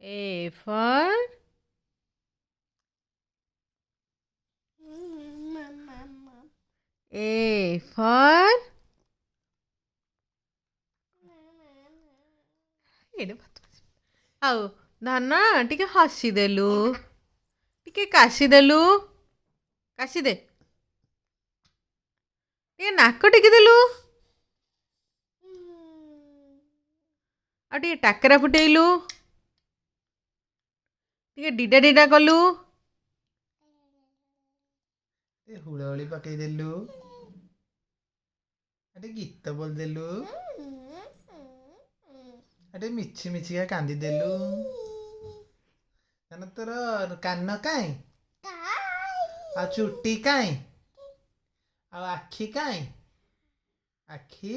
A for A for ଆଉ ଧାନ ଟିକେ ହସିଦେଲୁ, ଟିକେ କାଶିଦେଲୁ, କାଶିଦେ, ଟିକେ ନାକ ଟେକିଦେଲୁ, ଆଉ ଟିକେ ଟାକରା ଫୁଟେଇଲୁ, ଟିକେ ଡିଡା ଡିଡା କଲୁ, ହୁଳହୁଳି ପକେଇଦେଲୁ, ଟିକେ ଗୀତ ବୋଲିଦେଲୁ, ଟିକେ ମିଛି ମିଛିକା କାନ୍ଦିଦେଲୁ। ତାହେଲେ ତୋର କାନ କାଇଁ, ଆଉ ଚୁଟି କାଇଁ, ଆଉ ଆଖି କାଇଁ? ଆଖି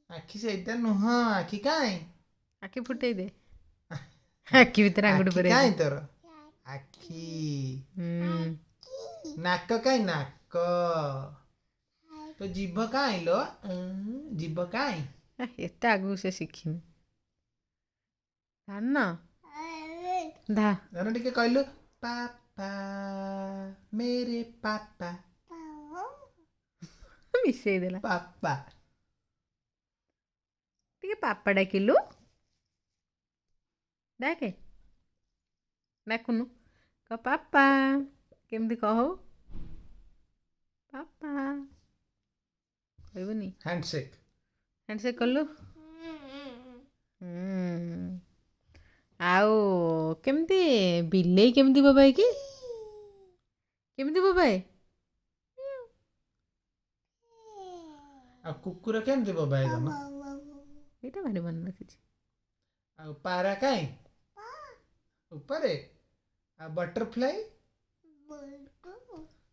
ଆଖି ସେଇଟା ନୁହଁ, ଆଖି କାଇଁ? ଆଖି ଫୁଟେଇ ଦେ, ଆଖି ଭିତରେ ଆଙ୍ଗୁଠି ଆଖି ପୁରେଇ କାଇଁ ଦେ। ତୋର? ଆଖି ନାକ କାଇଁ? ନାକ ତ ଜିଭ କାଇଁ ଲୋ? ଜିଭ କାଇଁ? ଏତେ ଆଗକୁ ସେ ଶିଖିନି। ଧାନ ଧନ ଟିକେ କହିଲୁ ପାପା ମେରେ ପାପା ମିଶେଇ ଦେଲା। ପାପା ଟିକେ ପାପା ଡାକିଲୁ, ଡାକେ, ଡାକୁନୁ, କହ ପାପା, କେମିତି କହୁ? ପାପା କହିବୁନି? ହ୍ୟାଣ୍ଡଶେକ୍ ହ୍ୟାଣ୍ଡଶେକ୍ କଲୁ। ଆଉ କେମିତି ବିଲେଇ କେମିତି ବୋବାଏ କି? କେମିତି ବୋବାଏ? ଆଉ କୁକୁର କେମିତି ବୋବାଏ ଧନ? ଏଇଟା ଭାରି ମନେ ରଖିଛି। ଆଉ ପାରା କାଇଁ ଉପରେ? ଆଉ ବଟରଫ୍ଲାଇ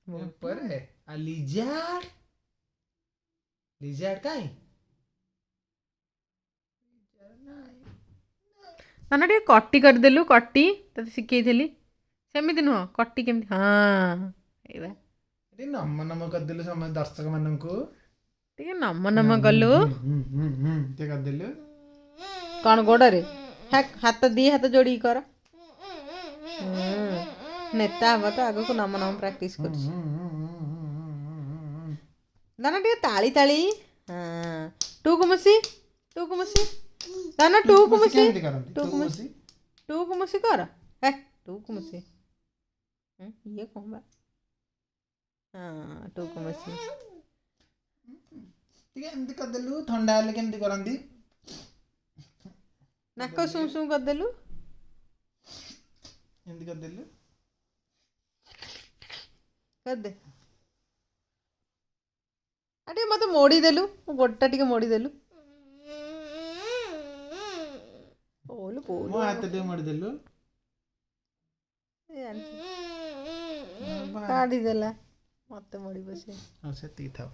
ଉପରେ? ଆଉ ଲିଜାର୍ଡ କାଇଁ? ନା ଟିକେ କଟି କରିଦେଲୁ, କଟି ତତେ ଶିଖେଇଥିଲି। ସେମିତି ନୁହଁ, କଟି କେମିତି? ହଁ ଏଇବା ଟିକେ ନମ ନମ କରିଦେଲୁ ସମସ୍ତ ଦର୍ଶକ ମାନଙ୍କୁ। ଟିକେ ନମ ନମ କଲୁ। ଟିକେ କରିଦେଲୁ। କଣ ଗୋଡରେ? ହାତ ଦି ହାତ ଯୋଡ଼ିକି କର। ନେତା ହବ ତ ଆଗକୁ, ନମ ନମ ପ୍ରାକ୍ଟିସ କରୁଛି। ନା ଟିକେ ତାଳି ତାଳି। ଟୁକୁ ମୁସି, ଟୁକୁ ମୁସି, ନା ଟୁକୁ ମୁସି, କେମିତି କରନ୍ତି? ଟୁକୁ ମୁସି, ଟୁକୁ ମୁସି କର। ଟୁକୁ ମୁସି ଇଏ କଣ ବା? ଟୁକୁ ମୁସି ଟିକେ ଏମିତି କରିଦେଲୁ। ଥଣ୍ଡା ହେଲେ କେମିତି କରନ୍ତି? ନାକ ସୁଁ ସୁଁ କରିଦେଲୁ। ଏମିତି କରିଦେଲୁ। କରିଦେ। ଆଉ ଟିକେ ମତେ ମୋଡ଼ିଦେଲୁ, ମୋ ଗୋଡ଼ଟା ଟିକେ ମୋଡ଼ିଦେଲୁ। ମୋ ହାତ ଟିକେ ମୋଡ଼ିଦେଲୁ। କାଢିଦେଲା, ମତେ ମୋଡ଼ିବ ସେ। ସେତିକି ଥାଉ।